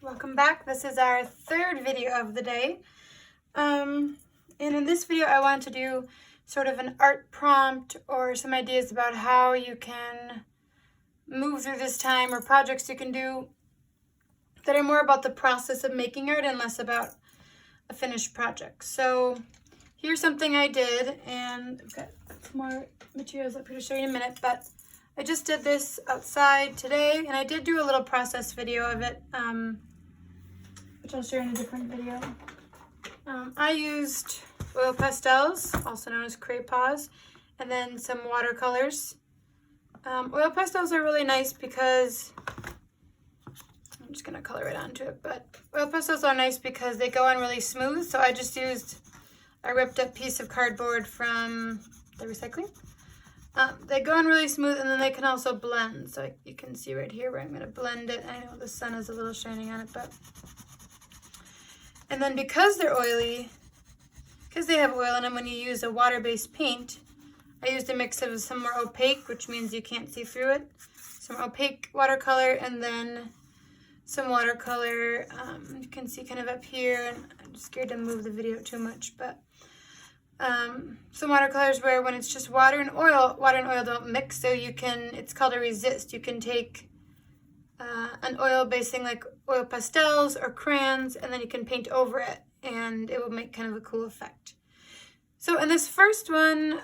welcome back. This is our third video of the day. And in this video I wanted to do sort of an art prompt or some ideas about how you can move through this time, or projects you can do that are more about the process of making art and less about a finished project. So here's something I did, and I've got some more materials up here to show you in a minute, but I just did this outside today, and I did do a little process video of it, which I'll share in a different video. I used oil pastels, also known as crayons, and then some watercolors. Oil pastels are really nice because, I'm just going to color right onto it, but oil pastels are nice because they go on really smooth, so I just used a ripped up piece of cardboard from the recycling. They go on really smooth, and then they can also blend. So you can see right here where I'm going to blend it. I know the sun is a little shining on it, but... And then because they're oily, because they have oil in them, when you use a water-based paint, I used a mix of some more opaque, which means you can't see through it, some opaque watercolor, and then some watercolor, you can see kind of up here, and I'm scared to move the video too much, but some watercolors where when it's just water and oil don't mix, so you can, it's called a resist. You can take an oil based thing like oil pastels or crayons, and then you can paint over it, and it will make kind of a cool effect. So in this first one,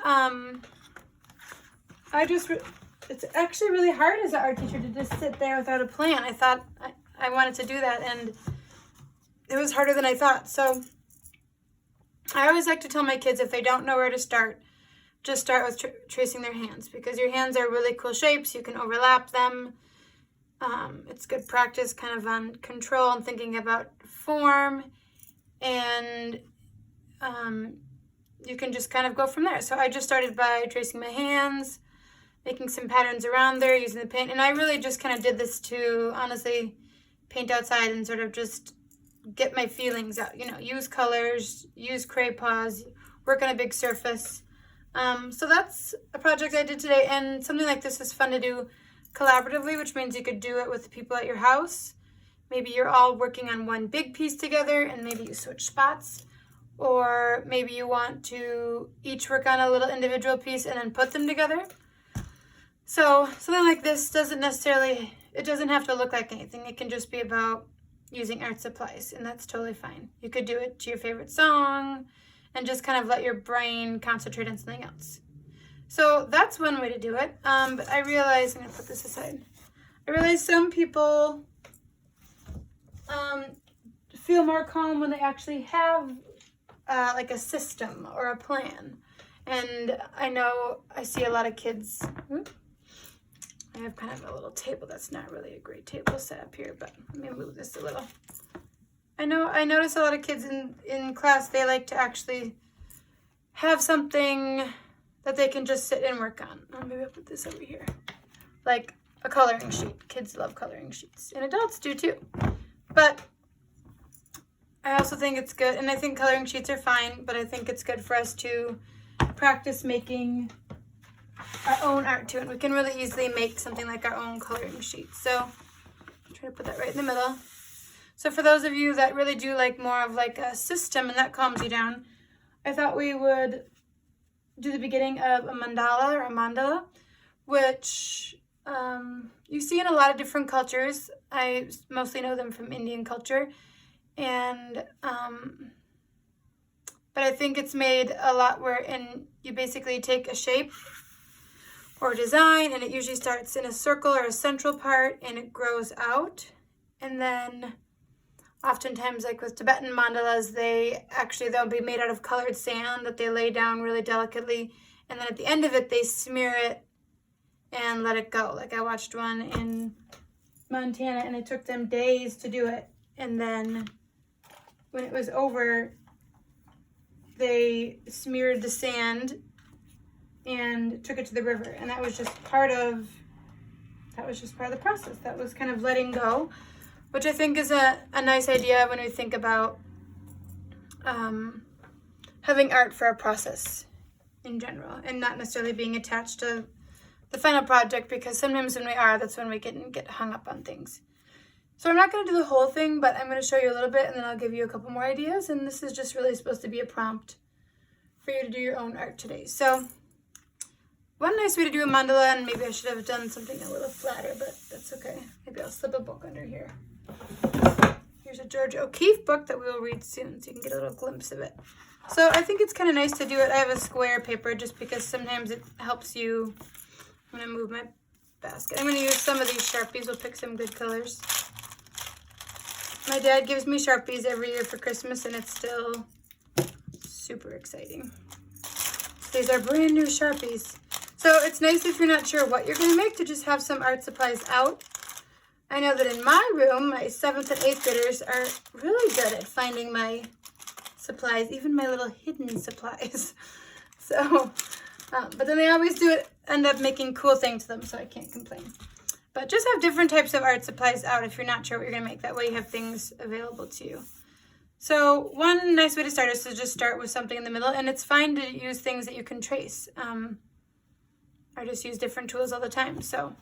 it's actually really hard as an art teacher to just sit there without a plan. I thought I wanted to do that, and it was harder than I thought. So I always like to tell my kids, if they don't know where to start, just start with tracing their hands, because your hands are really cool shapes. You can overlap them. It's good practice kind of on control and thinking about form, and you can just kind of go from there. So I just started by tracing my hands, making some patterns around there, using the paint, and I really just kind of did this to honestly paint outside and sort of just get my feelings out, you know, use colors, use crayons, work on a big surface. So that's a project I did today, and something like this is fun to do collaboratively, which means you could do it with the people at your house. Maybe you're all working on one big piece together, and maybe you switch spots, or maybe you want to each work on a little individual piece and then put them together. So something like this doesn't have to look like anything. It can just be about using art supplies, and that's totally fine. You could do it to your favorite song and just kind of let your brain concentrate on something else. So that's one way to do it. But I realize, I'm going to put this aside. I realize some people feel more calm when they actually have like a system or a plan. And I know I see a lot of kids. I have kind of a little table that's not really a great table set up here, but let me move this a little. I notice a lot of kids in class, they like to actually have something that they can just sit and work on. Oh, maybe I'll put this over here. Like a coloring sheet. Kids love coloring sheets, and adults do too. But I also think it's good, and I think coloring sheets are fine, but I think it's good for us to practice making our own art too, and we can really easily make something like our own coloring sheet. So I'm trying to put that right in the middle. So for those of you that really do like more of like a system and that calms you down, I thought we would do the beginning of a mandala, which you see in a lot of different cultures. I mostly know them from Indian culture, and but I think it's made a lot wherein you basically take a shape or design, and it usually starts in a circle or a central part, and it grows out. And then oftentimes, like with Tibetan mandalas, they'll be made out of colored sand that they lay down really delicately, and then at the end of it they smear it and let it go. Like I watched one in Montana, and it took them days to do it, and then when it was over, they smeared the sand and took it to the river, and that was just part of the process. That was kind of letting go, which I think is a nice idea when we think about having art for a process in general, and not necessarily being attached to the final project, because sometimes when we are, that's when we get hung up on things. So I'm not going to do the whole thing, but I'm going to show you a little bit and then I'll give you a couple more ideas. And this is just really supposed to be a prompt for you to do your own art today. So one nice way to do a mandala, and maybe I should have done something a little flatter, but that's okay. Maybe I'll slip a book under here. Here's a George O'Keeffe book that we will read soon, so you can get a little glimpse of it. So I think it's kind of nice to do it. I have a square paper just because sometimes it helps you. I'm going to move my basket. I'm going to use some of these Sharpies. We'll pick some good colors. My dad gives me Sharpies every year for Christmas, and it's still super exciting. These are brand new Sharpies. So it's nice if you're not sure what you're going to make to just have some art supplies out. I know that in my room, my 7th and 8th graders are really good at finding my supplies, even my little hidden supplies. So, but then they always end up making cool things to them, so I can't complain. But just have different types of art supplies out if you're not sure what you're going to make. That way you have things available to you. So one nice way to start is to just start with something in the middle. And it's fine to use things that you can trace. I just use different tools all the time. So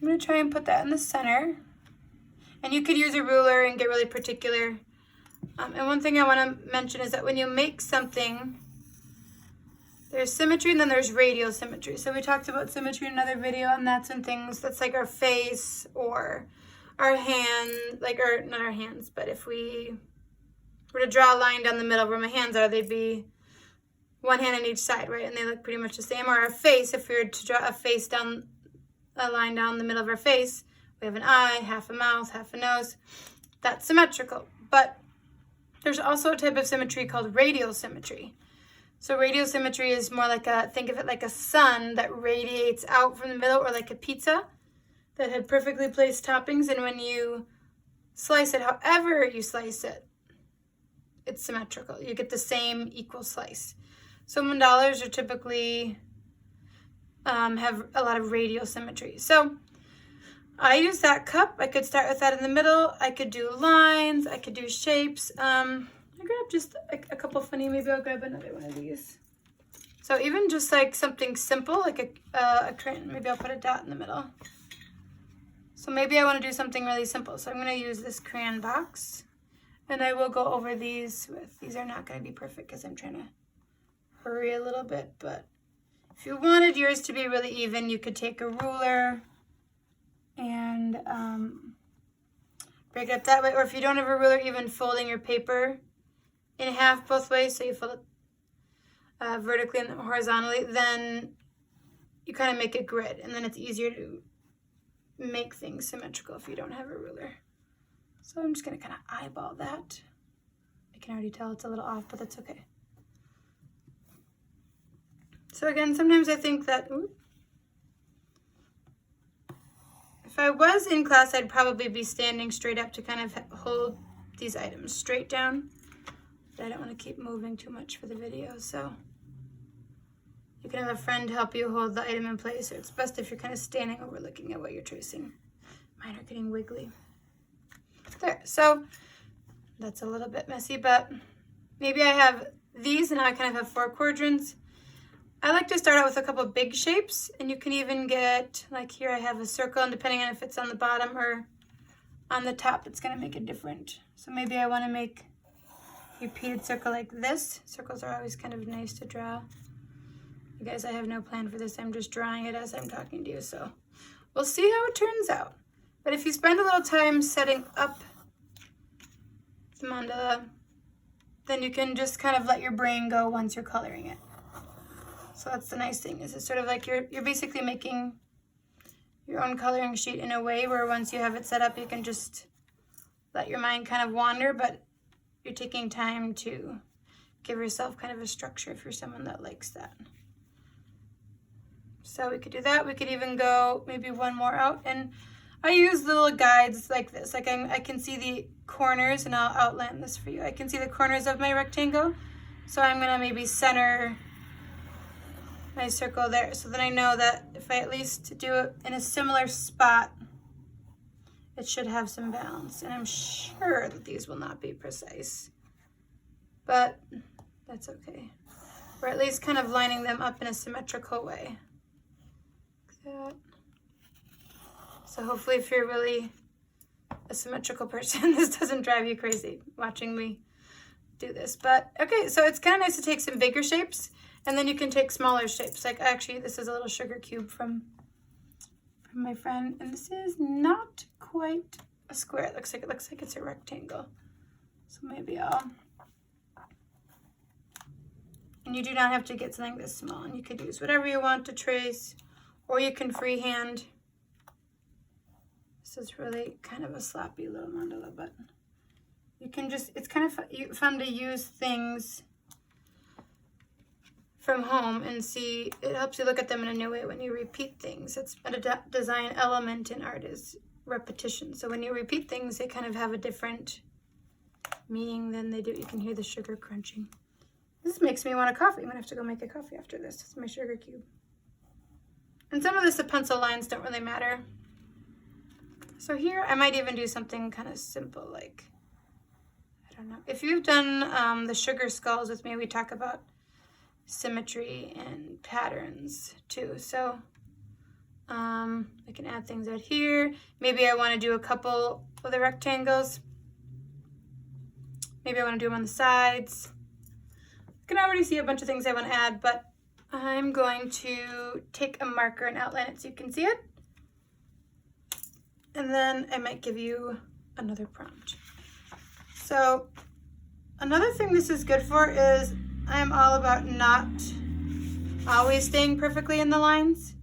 I'm going to try and put that in the center. And you could use a ruler and get really particular. And one thing I want to mention is that when you make something, there's symmetry and then there's radial symmetry. So we talked about symmetry in another video, and that's in things that's like our face or our hand, or not our hands, but if we were to draw a line down the middle where my hands are, they'd be one hand on each side, right? And they look pretty much the same. Or our face, if we were to draw a line down the middle of our face, we have an eye, half a mouth, half a nose. That's symmetrical. But there's also a type of symmetry called radial symmetry. So radial symmetry is more like think of it like a sun that radiates out from the middle, or like a pizza that had perfectly placed toppings. And when you slice it, however you slice it, it's symmetrical. You get the same equal slice. So mandalas are typically have a lot of radial symmetry. So I use that cup. I could start with that in the middle. I could do lines. I could do shapes. I grabbed just a couple funny. Maybe I'll grab another one of these. So even just like something simple, like a crayon. Maybe I'll put a dot in the middle. So maybe I want to do something really simple. So I'm going to use this crayon box. And I will go over these these are not going to be perfect because I'm trying to hurry a little bit. But if you wanted yours to be really even, you could take a ruler and break it up that way. Or if you don't have a ruler, even folding your paper in half both ways, so you fold it vertically and horizontally, then you kind of make a grid, and then it's easier to make things symmetrical if you don't have a ruler. So I'm just going to kind of eyeball that. I can already tell it's a little off, but that's okay. So again, sometimes I think that if I was in class, I'd probably be standing straight up to kind of hold these items straight down. But I don't want to keep moving too much for the video, so you can have a friend help you hold the item in place, or it's best if you're kind of standing over looking at what you're tracing. Mine are getting wiggly. There, so that's a little bit messy, but maybe I have these and now I kind of have 4 quadrants. I like to start out with a couple of big shapes, and you can even get, like here I have a circle, and depending on if it's on the bottom or on the top, it's going to make it different. So maybe I want to make a repeated circle like this. Circles are always kind of nice to draw. You guys, I have no plan for this. I'm just drawing it as I'm talking to you, so we'll see how it turns out. But if you spend a little time setting up the mandala, then you can just kind of let your brain go once you're coloring it. So that's the nice thing, is it's sort of like you're basically making your own coloring sheet in a way where once you have it set up, you can just let your mind kind of wander, but you're taking time to give yourself kind of a structure if you're someone that likes that. So we could do that. We could even go maybe one more out, and I use little guides like this. Like I can see the corners, and I'll outline this for you. I can see the corners of my rectangle, so I'm gonna maybe center my circle there. So then I know that if I at least do it in a similar spot, it should have some balance. And I'm sure that these will not be precise, but that's okay. We're at least kind of lining them up in a symmetrical way. Like that. So hopefully if you're really a symmetrical person, this doesn't drive you crazy watching me do this. But okay, so it's kind of nice to take some bigger shapes, and then you can take smaller shapes. Like actually, this is a little sugar cube from my friend, and this is not quite a square. It looks like it's a rectangle. So maybe I'll. And you do not have to get something this small, and you could use whatever you want to trace, or you can freehand. This is really kind of a sloppy little mandala, but you can just, it's kind of fun to use things from home and see, it helps you look at them in a new way when you repeat things. It's a design element in art is repetition. So when you repeat things, they kind of have a different meaning than they do. You can hear the sugar crunching. This makes me want a coffee. I'm gonna have to go make a coffee after this. It's my sugar cube. And some of this, the pencil lines don't really matter. So here, I might even do something kind of simple, like, I don't know. If you've done the sugar skulls with me, we talk about symmetry and patterns too. So I can add things out here. Maybe I want to do a couple of the rectangles. Maybe I want to do them on the sides. I can already see a bunch of things I want to add, but I'm going to take a marker and outline it so you can see it. And then I might give you another prompt. So another thing this is good for is I'm all about not always staying perfectly in the lines.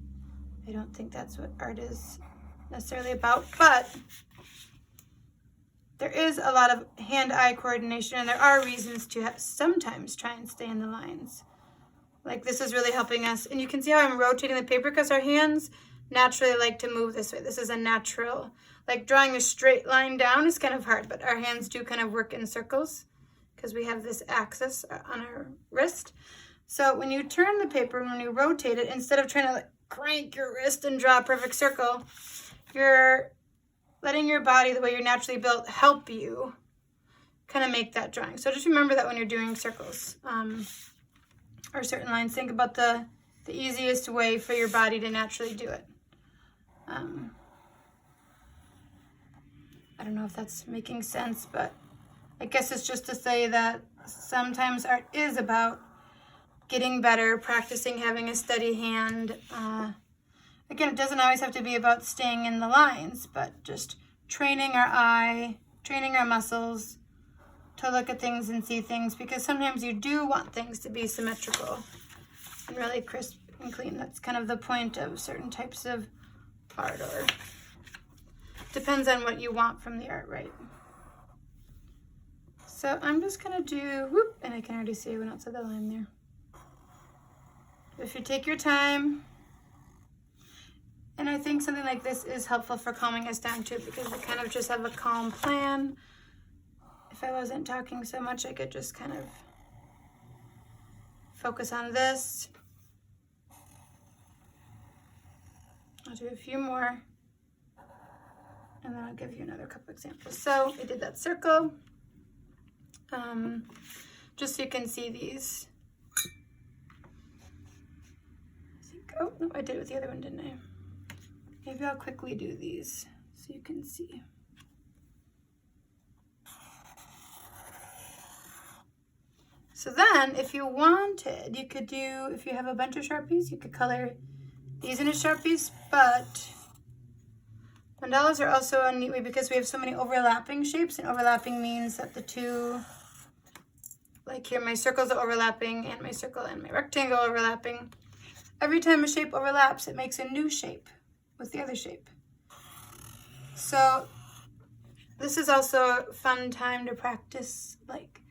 I don't think that's what art is necessarily about, but there is a lot of hand-eye coordination, and there are reasons to sometimes try and stay in the lines. Like this is really helping us, and you can see how I'm rotating the paper because our hands naturally like to move this way. This is a natural, like drawing a straight line down is kind of hard, but our hands do kind of work in circles because we have this axis on our wrist. So when you turn the paper and when you rotate it, instead of trying to like crank your wrist and draw a perfect circle, you're letting your body, the way you're naturally built, help you kind of make that drawing. So just remember that when you're doing circles or certain lines, think about the easiest way for your body to naturally do it. I don't know if that's making sense, but I guess it's just to say that sometimes art is about getting better, practicing having a steady hand. Again, it doesn't always have to be about staying in the lines, but just training our eye, training our muscles to look at things and see things, because sometimes you do want things to be symmetrical and really crisp and clean. That's kind of the point of certain types of art, or depends on what you want from the art, right? So I'm just gonna do, whoop, and I can already see I went outside the line there. If you take your time, and I think something like this is helpful for calming us down too, because we kind of just have a calm plan. If I wasn't talking so much, I could just kind of focus on this. I'll do a few more, and then I'll give you another couple examples. So I did that circle, just so you can see these. I think, oh, no, I did it with the other one, didn't I? Maybe I'll quickly do these so you can see. So then, if you wanted, you could do, if you have a bunch of Sharpies, you could color these in a Sharpies, but mandalas are also a neat way because we have so many overlapping shapes, and overlapping means that the two, like here my circles are overlapping and my circle and my rectangle are overlapping. Every time a shape overlaps, it makes a new shape with the other shape. So this is also a fun time to practice like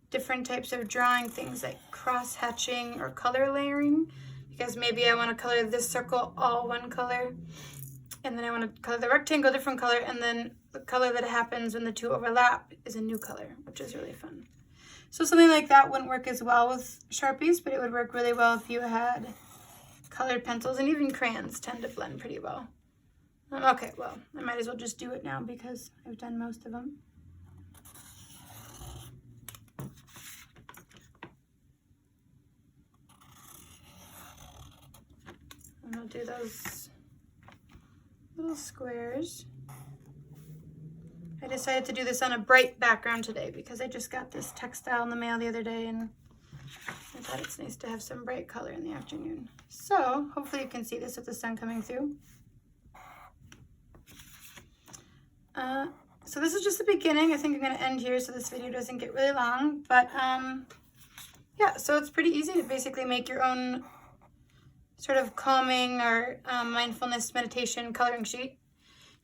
different types of drawing, things like cross-hatching or color layering, because maybe I want to color this circle all one color, and then I want to color the rectangle a different color, and then the color that happens when the two overlap is a new color, which is really fun. So something like that wouldn't work as well with Sharpies, but it would work really well if you had colored pencils, and even crayons tend to blend pretty well. Okay, well, I might as well just do it now because I've done most of them. And I'll do those little squares. decided to do this on a bright background today because I just got this textile in the mail the other day and I thought it's nice to have some bright color in the afternoon. So hopefully you can see this with the sun coming through. So this is just the beginning. I think I'm going to end here so this video doesn't get really long. But yeah, so it's pretty easy to basically make your own sort of calming or mindfulness meditation coloring sheet.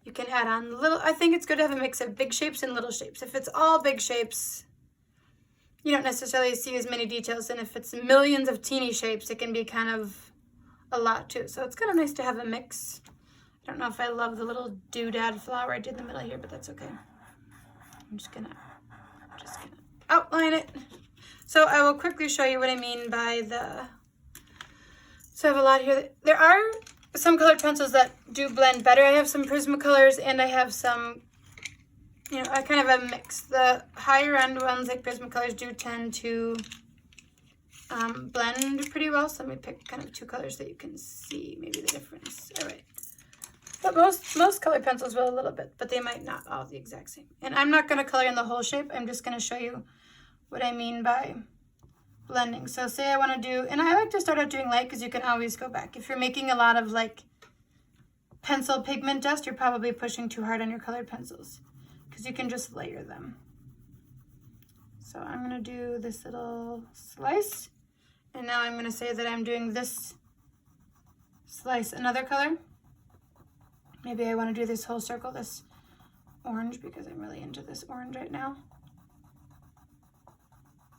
You can add on little, I think it's good to have a mix of big shapes and little shapes. If it's all big shapes, you don't necessarily see as many details. And if it's millions of teeny shapes, it can be kind of a lot too. So it's kind of nice to have a mix. I don't know if I love the little doodad flower I did in the middle here, but that's okay. I'm just gonna outline it. So I will quickly show you what I mean by so I have a lot here. There are some colored pencils that do blend better. I have some Prismacolors and I have some, I kind of have a mix. The higher end ones like Prismacolors do tend to blend pretty well. So let me pick kind of two colors that you can see maybe the difference. All right. But most colored pencils will a little bit, but they might not all the exact same. And I'm not going to color in the whole shape. I'm just going to show you what I mean by blending. So say I want to do, and I like to start out doing light because you can always go back. If you're making a lot of like pencil pigment dust, you're probably pushing too hard on your colored pencils because you can just layer them. So I'm going to do this little slice. And now I'm going to say that I'm doing this slice another color. Maybe I want to do this whole circle, this orange, because I'm really into this orange right now.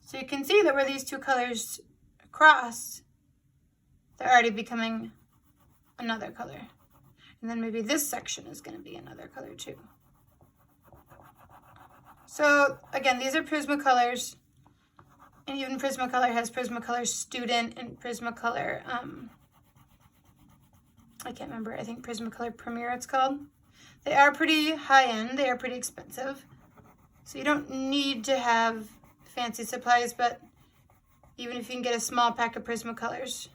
So you can see that where these two colors cross, they're already becoming another color. And then maybe this section is going to be another color too. So again, these are Prismacolors. And even Prismacolor has Prismacolor Student and Prismacolor, I can't remember, I think Prismacolor Premier it's called. They are pretty high end, they are pretty expensive. So you don't need to have fancy supplies, but even if you can get a small pack of Prismacolors.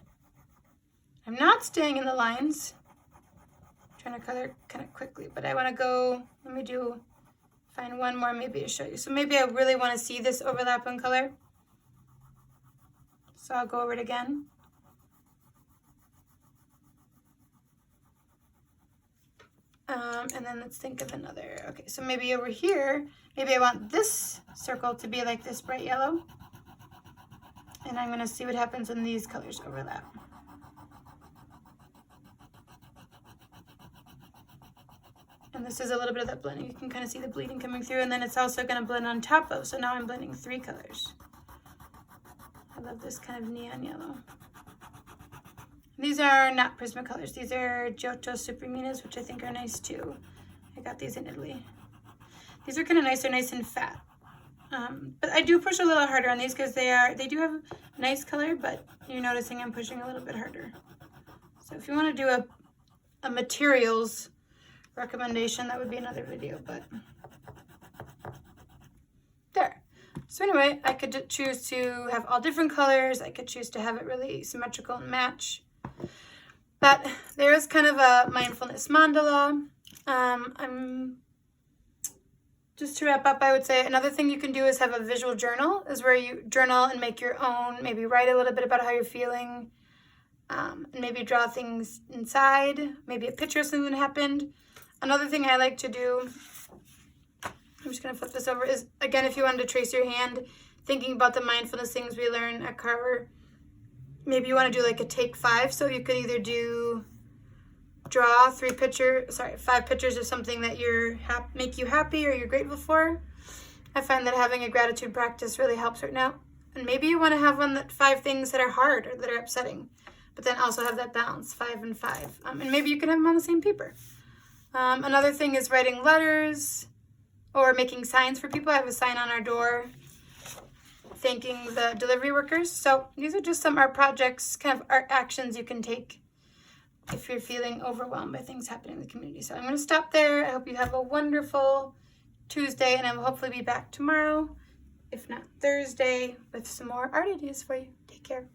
I'm not staying in the lines. I'm trying to color kind of quickly, but I want to go, find one more maybe to show you. So maybe I really want to see this overlap in color. So I'll go over it again. And then let's think of another. Okay, so maybe over here, maybe I want this circle to be like this bright yellow. And I'm going to see what happens when these colors overlap. And this is a little bit of that blending. You can kind of see the bleeding coming through, and then it's also going to blend on top of. So now I'm blending three colors. I love this kind of neon yellow. These are not Prismacolors. These are Giotto Superminas, which I think are nice too. I got these in Italy. These are kind of nice. They're nice and fat. But I do push a little harder on these because they do have a nice color, but you're noticing I'm pushing a little bit harder. So if you want to do a materials recommendation, that would be another video, but there. So anyway, I could choose to have all different colors. I could choose to have it really symmetrical and match. But there is kind of a mindfulness mandala. Just to wrap up, I would say another thing you can do is have a visual journal, is where you journal and make your own, maybe write a little bit about how you're feeling, and maybe draw things inside, maybe a picture of something that happened. Another thing I like to do, I'm just going to flip this over, is, again, if you wanted to trace your hand, thinking about the mindfulness things we learn at Carver, maybe you want to do like a take 5. So you could either draw 5 pictures of something that make you happy or you're grateful for. I find that having a gratitude practice really helps right now. And maybe you want to have 5 things that are hard or that are upsetting, but then also have that balance, 5 and 5. And maybe you can have them on the same paper. Another thing is writing letters or making signs for people. I have a sign on our door thanking the delivery workers. So these are just some art projects, kind of art actions you can take if you're feeling overwhelmed by things happening in the community. So I'm going to stop there. I hope you have a wonderful Tuesday, and I will hopefully be back tomorrow, if not Thursday, with some more art ideas for you. Take care.